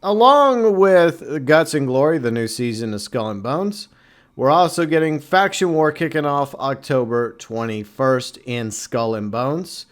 Along with Guts and Glory, the new season of Skull and Bones, we're also getting Faction War kicking off October 21st in Skull and Bones.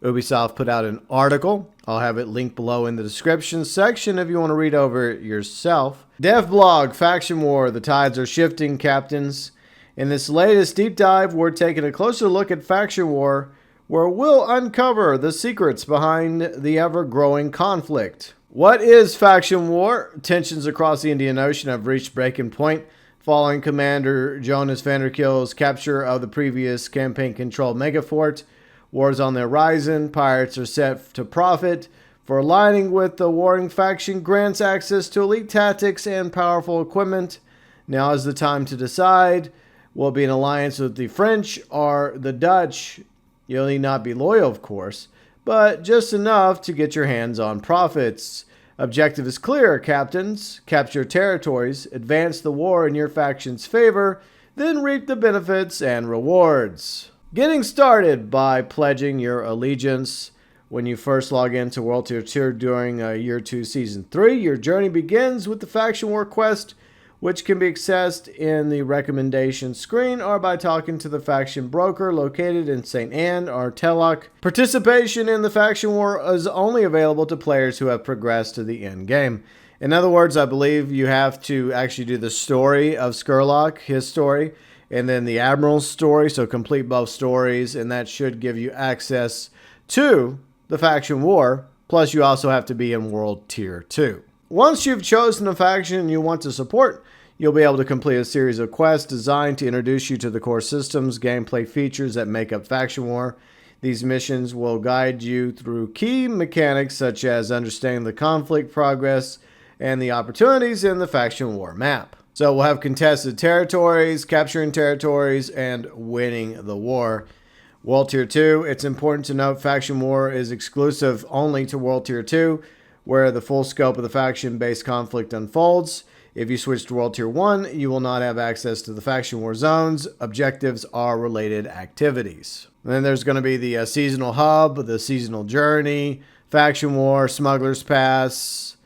Ubisoft put out an article. I'll have it linked below in the description section if you want to read over it yourself. Dev blog, Faction War, the tides are shifting, captains. In this latest deep dive, we're taking a closer look at Faction War, where we'll uncover the secrets behind the ever-growing conflict. What is Faction War? Tensions across the Indian Ocean have reached breaking point following Commander Jonas Vanderkill's capture of the previous campaign-controlled megafort. Wars on the horizon. Pirates are set to profit for aligning with the warring faction grants access to elite tactics and powerful equipment. Now is the time to decide. Will it be an alliance with the French or the Dutch? You'll need not be loyal, of course, but just enough to get your hands on profits. Objective is clear, captains. Capture territories, advance the war in your faction's favor, then reap the benefits and rewards. Getting started by pledging your allegiance. When you first log into World Tier 2 during Year 2 Season 3, your journey begins with the Faction War quest, which can be accessed in the recommendation screen or by talking to the faction broker located in St. Anne or Telloc. Participation in the Faction War is only available to players who have progressed to the end game. In other words, I believe you have to actually do the story of Skurlock, his story, and then the Admiral's story, so complete both stories, and that should give you access to the Faction War, plus you also have to be in World Tier 2. Once you've chosen a faction you want to support, you'll be able to complete a series of quests designed to introduce you to the core systems, gameplay features that make up Faction War. These missions will guide you through key mechanics such as understanding the conflict progress and the opportunities in the Faction War map. So we'll have contested territories, capturing territories, and winning the war. World Tier 2, it's important to note Faction War is exclusive only to World Tier 2, where the full scope of the faction-based conflict unfolds. If you switch to World Tier 1, you will not have access to the Faction War zones. Objectives are related activities. And then there's going to be the seasonal hub, the seasonal journey, Faction War, Smuggler's Pass,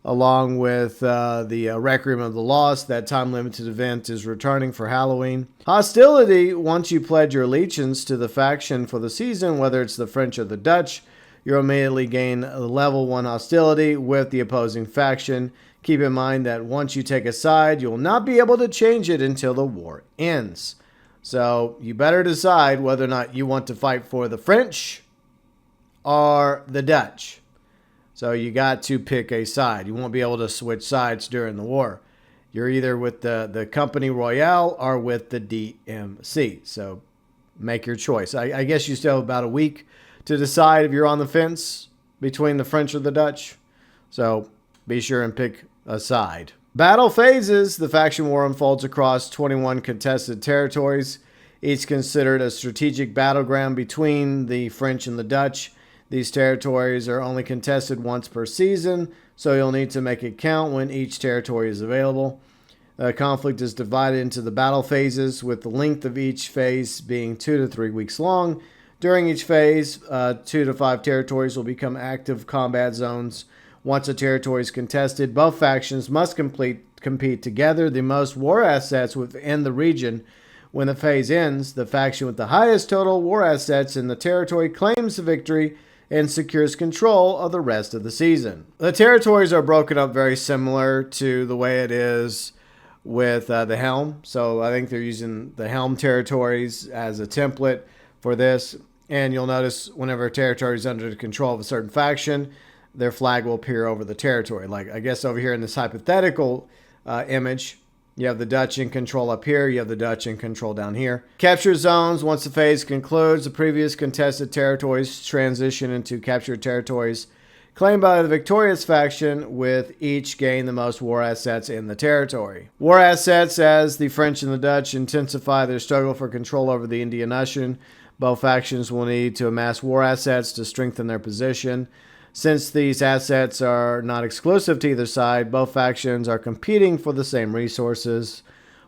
along with the Requiem of the Lost. That time-limited event is returning for Halloween. Hostility, once you pledge your allegiance to the faction for the season, whether it's the French or the Dutch, you'll immediately gain a level 1 hostility with the opposing faction. Keep in mind that once you take a side, you'll not be able to change it until the war ends. So you better decide whether or not you want to fight for the French or the Dutch. So you got to pick a side. You won't be able to switch sides during the war. You're either with the Company Royale or with the DMC. So make your choice. I guess you still have about a week to decide if you're on the fence between the French or the Dutch. So be sure and pick a side. Battle phases. The Faction War unfolds across 21 contested territories, each considered a strategic battleground between the French and the Dutch. These territories are only contested once per season, so you'll need to make it count when each territory is available. The conflict is divided into the battle phases, with the length of each phase being 2 to 3 weeks long. During each phase, 2 to 5 territories will become active combat zones. Once a territory is contested, both factions must compete together the most war assets within the region. When the phase ends, the faction with the highest total war assets in the territory claims the victory and secures control of the rest of the season. The territories are broken up very similar to the way it is with the Helm. So I think they're using the Helm territories as a template for this. And you'll notice whenever a territory is under the control of a certain faction, their flag will appear over the territory. Like I guess over here in this hypothetical image, you have the Dutch in control up here. You have the Dutch in control down here. Capture zones. Once the phase concludes, the previous contested territories transition into captured territories claimed by the victorious faction, with each gain the most war assets in the territory. War assets. As the French and the Dutch intensify their struggle for control over the Indian Ocean, both factions will need to amass war assets to strengthen their position. Since these assets are not exclusive to either side, both factions are competing for the same resources.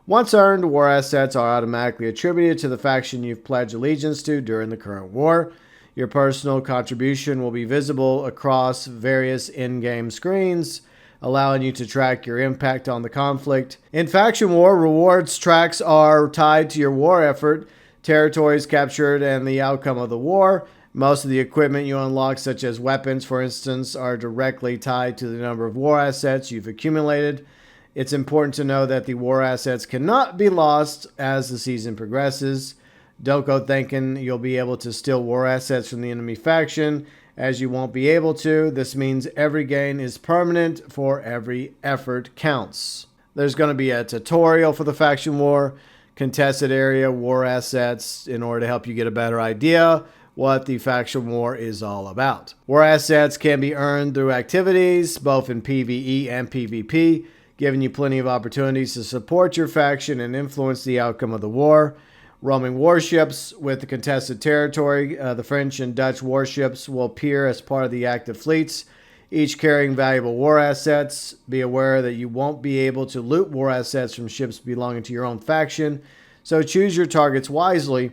Once earned, war assets are automatically attributed to the faction you've pledged allegiance to during the current war. Your personal contribution will be visible across various in-game screens. allowing you to track your impact on the conflict. In Faction War, rewards tracks are tied to your war effort, territories captured, and the outcome of the war. Most of the equipment you unlock, such as weapons, for instance, are directly tied to the number of war assets you've accumulated. It's important to know that the war assets cannot be lost as the season progresses. Don't go thinking you'll be able to steal war assets from the enemy faction, as you won't be able to. This means every gain is permanent, for every effort counts. There's going to be a tutorial for the Faction War, contested area, war assets, in order to help you get a better idea what the Faction War is all about. War assets can be earned through activities, both in PvE and PvP, giving you plenty of opportunities to support your faction and influence the outcome of the war. Roaming warships with the contested territory. The French and Dutch warships will appear as part of the active fleets, each carrying valuable war assets. Be aware that you won't be able to loot war assets from ships belonging to your own faction, so choose your targets wisely.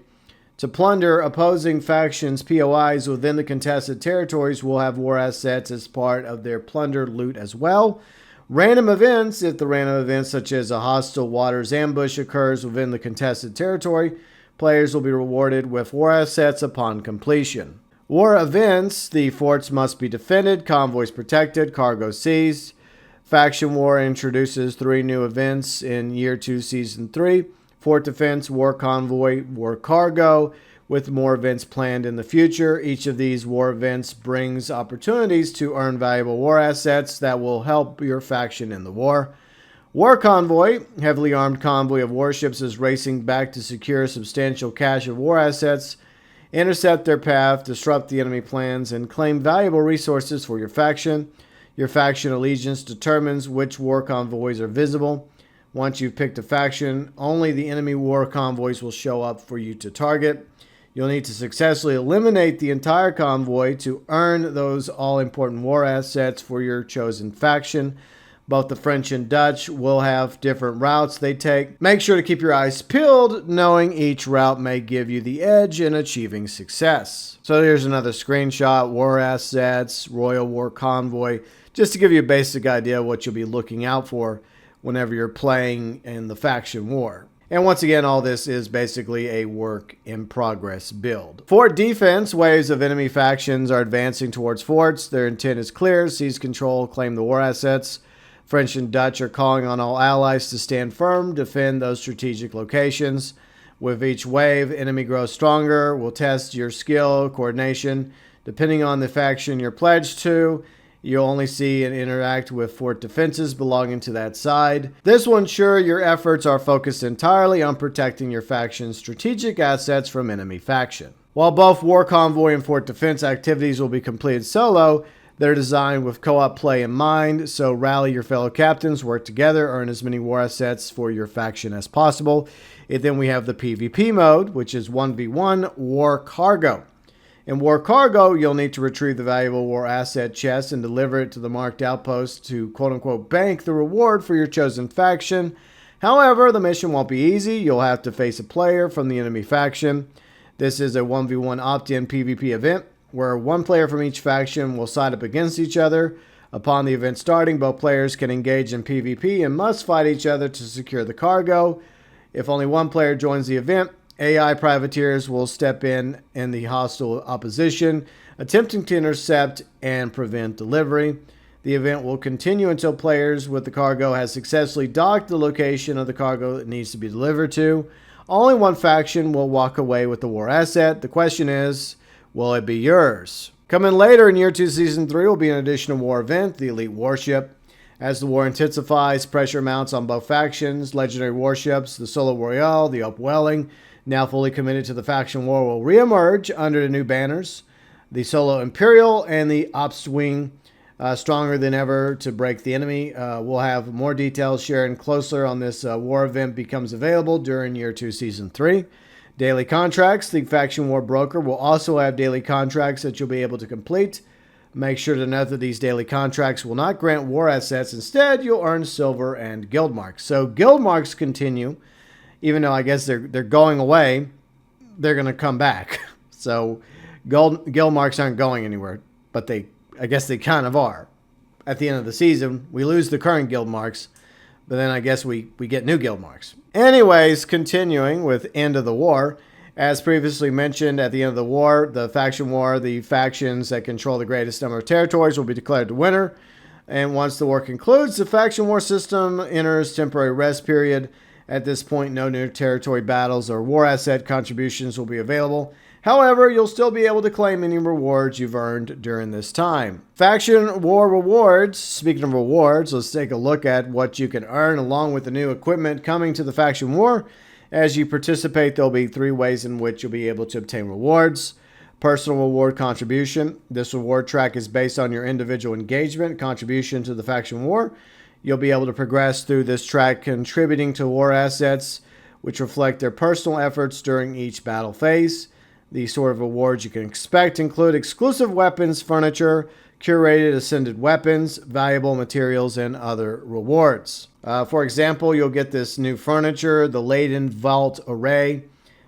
To plunder opposing factions' POIs within the contested territories will have war assets as part of their plunder loot as well. Random events. If the random event such as a hostile waters ambush occurs within the contested territory, players will be rewarded with war assets upon completion. War events. The forts must be defended, convoys protected, cargo seized. Faction War introduces 3 new events in Year 2 Season 3. Fort defense, war convoy, war cargo, with more events planned in the future. Each of these war events brings opportunities to earn valuable war assets that will help your faction in the war. War convoy, heavily armed convoy of warships is racing back to secure a substantial cache of war assets, intercept their path, disrupt the enemy plans, and claim valuable resources for your faction. Your faction allegiance determines which war convoys are visible. Once you've picked a faction, only the enemy war convoys will show up for you to target. You'll need to successfully eliminate the entire convoy to earn those all-important war assets for your chosen faction. Both the French and Dutch will have different routes they take. Make sure to keep your eyes peeled, knowing each route may give you the edge in achieving success. So here's another screenshot, war assets, Royal War Convoy, just to give you a basic idea of what you'll be looking out for whenever you're playing in the Faction War. And once again, all this is basically a work-in-progress build. Fort defense. Waves of enemy factions are advancing towards forts. Their intent is clear: seize control, claim the war assets. French and Dutch are calling on all allies to stand firm, defend those strategic locations. With each wave, enemy grows stronger, will test your skill, coordination. Depending on the faction you're pledged to, you'll only see and interact with fort defenses belonging to that side. This will ensure your efforts are focused entirely on protecting your faction's strategic assets from enemy faction. While both war convoy and fort defense activities will be completed solo, they're designed with co-op play in mind, so rally your fellow captains, work together, earn as many war assets for your faction as possible. And then we have the PvP mode, which is 1v1 war cargo. In war cargo, you'll need to retrieve the valuable war asset chest and deliver it to the marked outpost to quote-unquote bank the reward for your chosen faction. However, the mission won't be easy. You'll have to face a player from the enemy faction. This is a 1v1 opt-in PvP event where one player from each faction will side up against each other. Upon the event starting, both players can engage in PvP and must fight each other to secure the cargo. If only one player joins the event, AI privateers will step in the hostile opposition, attempting to intercept and prevent delivery. The event will continue until players with the cargo has successfully docked the location of the cargo it needs to be delivered to. Only one faction will walk away with the war asset. The question is, will it be yours? Coming later in Year 2 Season 3 will be an additional war event, the Elite Warship. As the war intensifies, pressure mounts on both factions. Legendary warships, the Solo Royale, the Upwelling, now fully committed to the Faction War, will reemerge under the new banners. The Solo Imperial and the Obstwing, stronger than ever to break the enemy. We'll have more details shared closer on this war event becomes available during Year 2 Season 3. Daily contracts. The Faction War Broker will also have daily contracts that you'll be able to complete. Make sure to note that these daily contracts will not grant war assets. Instead, you'll earn silver and guild marks. So guild marks continue. Even though I guess they're going away, they're going to come back. So guild marks aren't going anywhere, but I guess they kind of are. at the end of the season. We lose the current guild marks, but then I guess we get new guild marks. Anyways, continuing with End of the War. As previously mentioned, at the end of the war, the faction war, the factions that control the greatest number of territories will be declared the winner. And once the war concludes, the faction war system enters temporary rest period. At this point, no new territory battles or war asset contributions will be available. However, you'll still be able to claim any rewards you've earned during this time. Faction war rewards. Speaking of rewards, let's take a look at what you can earn along with the new equipment coming to the faction war. As you participate, there'll be 3 ways in which you'll be able to obtain rewards. Personal reward contribution. This reward track is based on your individual engagement contribution to the faction war. You'll be able to progress through this track contributing to war assets, which reflect their personal efforts during each battle phase. These sort of rewards you can expect include exclusive weapons, furniture, curated ascended weapons, valuable materials, and other rewards. For example, you'll get this new furniture, the Laden Vault Array.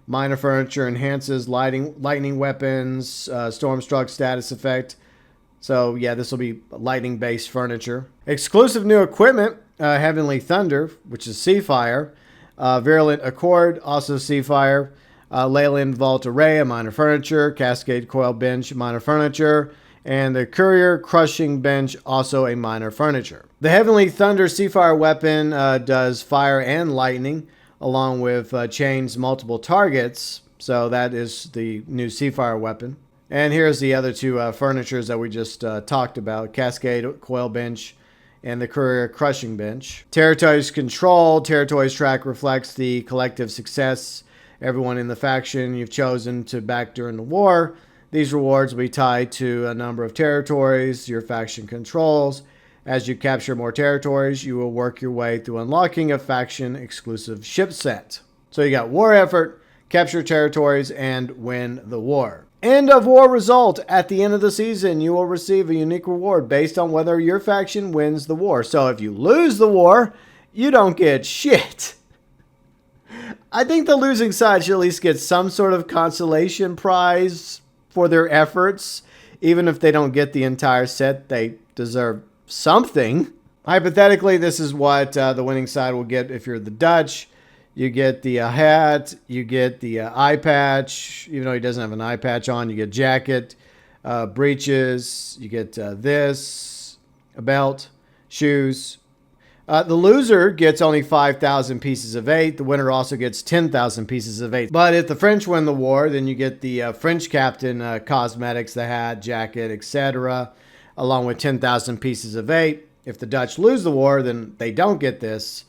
Minor furniture enhances lightning weapons, Stormstruck status effect. So yeah, this will be lightning-based furniture. Exclusive new equipment, Heavenly Thunder, which is Seafire. Virulent Accord, also Seafire. Leyland Vault Array, a minor furniture. Cascade Coil Bench, minor furniture. And the Courier Crushing Bench, also a minor furniture. The Heavenly Thunder Seafire weapon does fire and lightning, along with chains multiple targets. So that is the new Seafire weapon. And here's the other 2 furnitures that we just talked about. Cascade Coil Bench and the Courier Crushing Bench. Territories Control. Territories track reflects the collective success everyone in the faction you've chosen to back during the war. These rewards will be tied to a number of territories your faction controls. As you capture more territories, you will work your way through unlocking a faction-exclusive ship set. So you got war effort, capture territories, and win the war. End of war result. At the end of the season, you will receive a unique reward based on whether your faction wins the war. So if you lose the war, you don't get shit. I think the losing side should at least get some sort of consolation prize for their efforts. Even if they don't get the entire set, they deserve something. Hypothetically, this is what the winning side will get if you're the Dutch. You get the hat, you get the eye patch. Even though he doesn't have an eye patch on, you get jacket, breeches, you get this, a belt, shoes. The loser gets only 5,000 pieces of 8. The winner also gets 10,000 pieces of 8. But if the French win the war, then you get the French captain cosmetics, the hat, jacket, etc., along with 10,000 pieces of 8. If the Dutch lose the war, then they don't get this,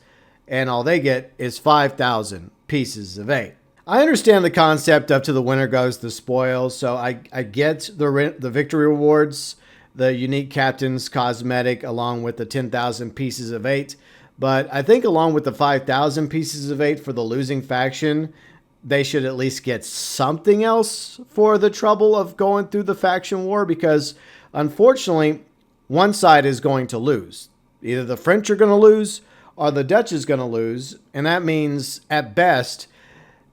and all they get is 5,000 pieces of 8. I understand the concept of to the winner goes the spoils, so I get the victory rewards, the unique captain's cosmetic, along with the 10,000 pieces of 8. But I think along with the 5,000 pieces of 8 for the losing faction, they should at least get something else for the trouble of going through the faction war, because unfortunately, one side is going to lose. Either the French are going to lose or the Dutch is going to lose. And that means, at best,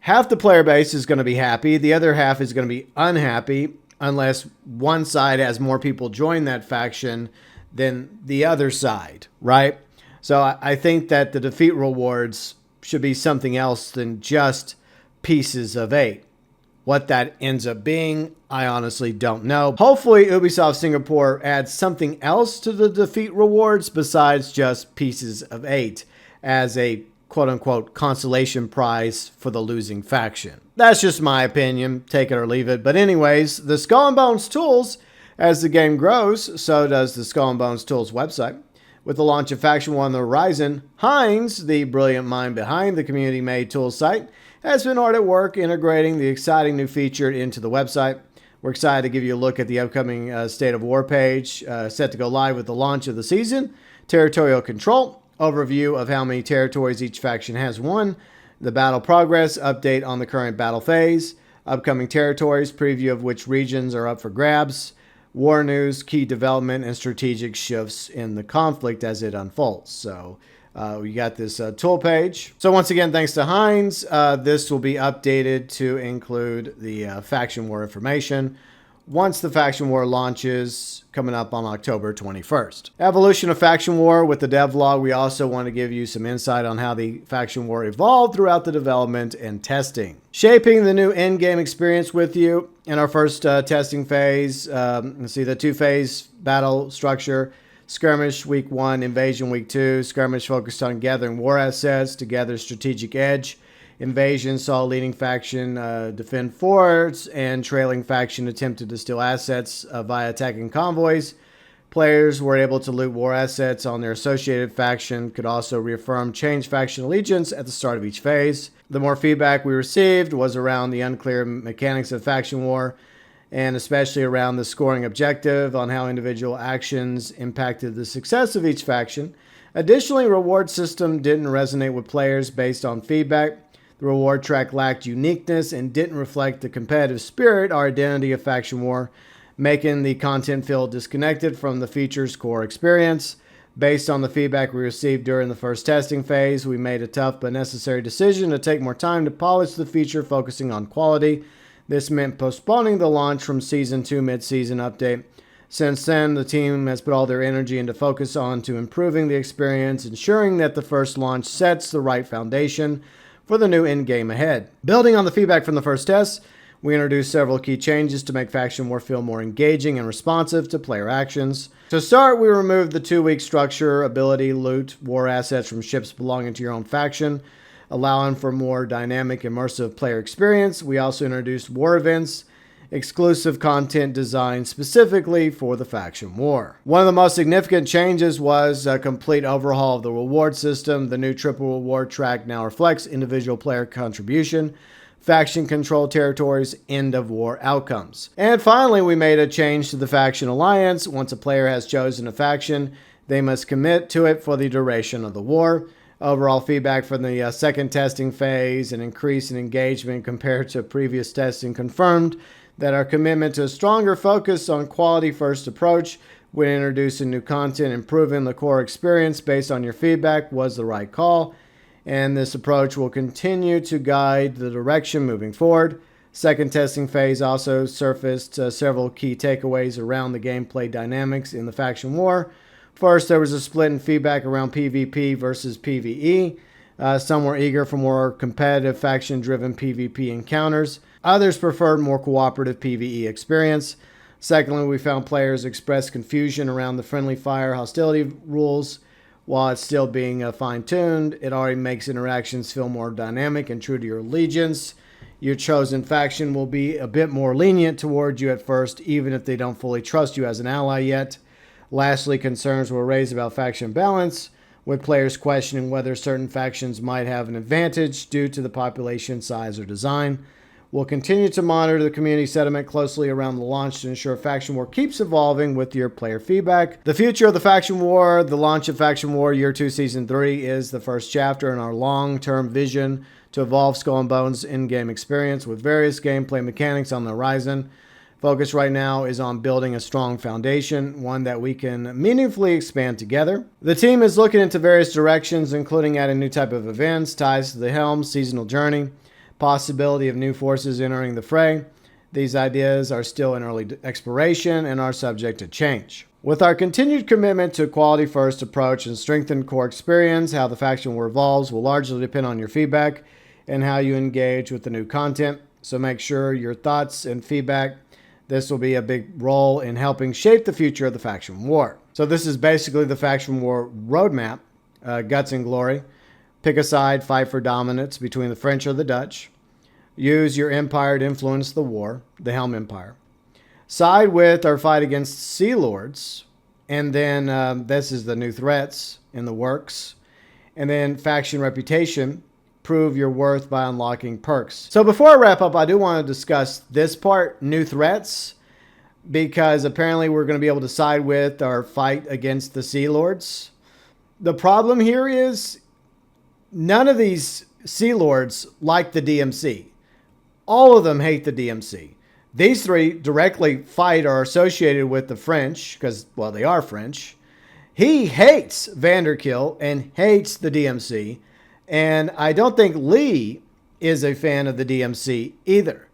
half the player base is going to be happy. The other half is going to be unhappy unless one side has more people join that faction than the other side, right? So I think that the defeat rewards should be something else than just pieces of 8. What that ends up being, I honestly don't know. Hopefully, Ubisoft Singapore adds something else to the defeat rewards besides just pieces of 8 as a quote-unquote consolation prize for the losing faction. That's just my opinion. Take it or leave it. But anyways, the Skull and Bones tools, as the game grows, so does the Skull and Bones tools website. With the launch of Faction 1 on the horizon, Heinz, the brilliant mind behind the community-made tool site, has been hard at work integrating the exciting new feature into the website. We're excited to give you a look at the upcoming State of War page, set to go live with the launch of the season, territorial control, overview of how many territories each faction has won, the battle progress, update on the current battle phase, upcoming territories, preview of which regions are up for grabs, war news, key development, and strategic shifts in the conflict as it unfolds. So we got this tool page. So once again, thanks to Heinz, this will be updated to include the faction war information, once the Faction War launches coming up on October 21st. Evolution of Faction War. With the devlog, we also want to give you some insight on how the Faction War evolved throughout the development and testing. Shaping the new in-game experience with you in our first testing phase. Let's see the two-phase battle structure. Skirmish week 1, invasion week 2. Skirmish focused on gathering war assets to gather strategic edge. Invasion saw leading faction defend forts, and trailing faction attempted to steal assets via attacking convoys. Players were able to loot war assets on their associated faction, could also reaffirm change faction allegiance at the start of each phase. The more feedback we received was around the unclear mechanics of faction war, and especially around the scoring objective on how individual actions impacted the success of each faction. Additionally, reward system didn't resonate with players based on feedback. The reward track lacked uniqueness and didn't reflect the competitive spirit or identity of Faction War, making the content feel disconnected from the feature's core experience. Based on the feedback we received during the first testing phase, we made a tough but necessary decision to take more time to polish the feature, focusing on quality. This meant postponing the launch from Season 2 mid-season update. Since then, the team has put all their energy into focus on to improving the experience, ensuring that the first launch sets the right foundation for the new in-game ahead. Building on the feedback from the first test, we introduced several key changes to make Faction War feel more engaging and responsive to player actions. To start, we removed the 2-week structure, ability, loot, war assets from ships belonging to your own faction, allowing for more dynamic, immersive player experience. We also introduced war events, exclusive content designed specifically for the Faction War. One of the most significant changes was a complete overhaul of the reward system. The new triple reward track now reflects individual player contribution, faction control territories, end of war outcomes. And finally, we made a change to the faction alliance. Once a player has chosen a faction, they must commit to it for the duration of the war. Overall feedback from the second testing phase, an increase in engagement compared to previous testing, confirmed that our commitment to a stronger focus on quality-first approach when introducing new content, improving the core experience based on your feedback was the right call, and this approach will continue to guide the direction moving forward. Second testing phase also surfaced several key takeaways around the gameplay dynamics in the Faction War. First, there was a split in feedback around PvP versus PvE. Some were eager for more competitive faction-driven PvP encounters. Others preferred more cooperative PvE experience. Secondly, we found players express confusion around the friendly fire hostility rules. While it's still being fine-tuned, it already makes interactions feel more dynamic and true to your allegiance. Your chosen faction will be a bit more lenient towards you at first, even if they don't fully trust you as an ally yet. Lastly, concerns were raised about faction balance, with players questioning whether certain factions might have an advantage due to the population size or design. We'll continue to monitor the community sentiment closely around the launch to ensure Faction War keeps evolving with your player feedback. The future of the Faction War, the launch of Faction War Year 2 Season 3 is the first chapter in our long-term vision to evolve Skull and Bones in-game experience with various gameplay mechanics on the horizon. Focus right now is on building a strong foundation, one that we can meaningfully expand together. The team is looking into various directions, including adding new type of events, ties to the helm, seasonal journey, possibility of new forces entering the fray. These ideas are still in early exploration and are subject to change. With our continued commitment to a quality-first approach and strengthened core experience, how the Faction War evolves will largely depend on your feedback and how you engage with the new content. So make sure your thoughts and feedback. This will be a big role in helping shape the future of the Faction War. So this is basically the Faction War roadmap, guts and glory. Pick a side, fight for dominance between the French or the Dutch. Use your empire to influence the war, the Helm Empire. Side with or fight against Sea Lords. And then this is the new threats in the works. And then faction reputation. Prove your worth by unlocking perks. So before I wrap up, I do want to discuss this part, new threats, because apparently we're going to be able to side with or fight against the Sea Lords. The problem here is none of these Sea Lords like the DMC. All of them hate the DMC. These three directly fight or are associated with the French, because, well, they are French. He hates Vanderkill and hates the DMC. And I don't think Lee is a fan of the DMC either.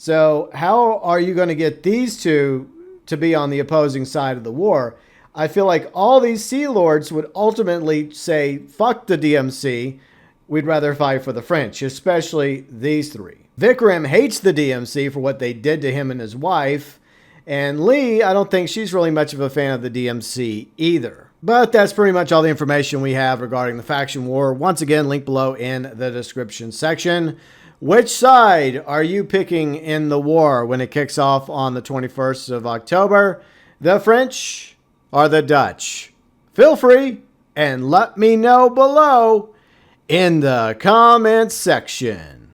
So how are you going to get these two to be on the opposing side of the war? I feel like all these Sea Lords would ultimately say, fuck the DMC. We'd rather fight for the French, especially these three. Vikram hates the DMC for what they did to him and his wife. And Lee, I don't think she's really much of a fan of the DMC either. But that's pretty much all the information we have regarding the faction war. Once again, link below in the description section. Which side are you picking in the war when it kicks off on the 21st of October? The French or the Dutch? Feel free and let me know below in the comments section.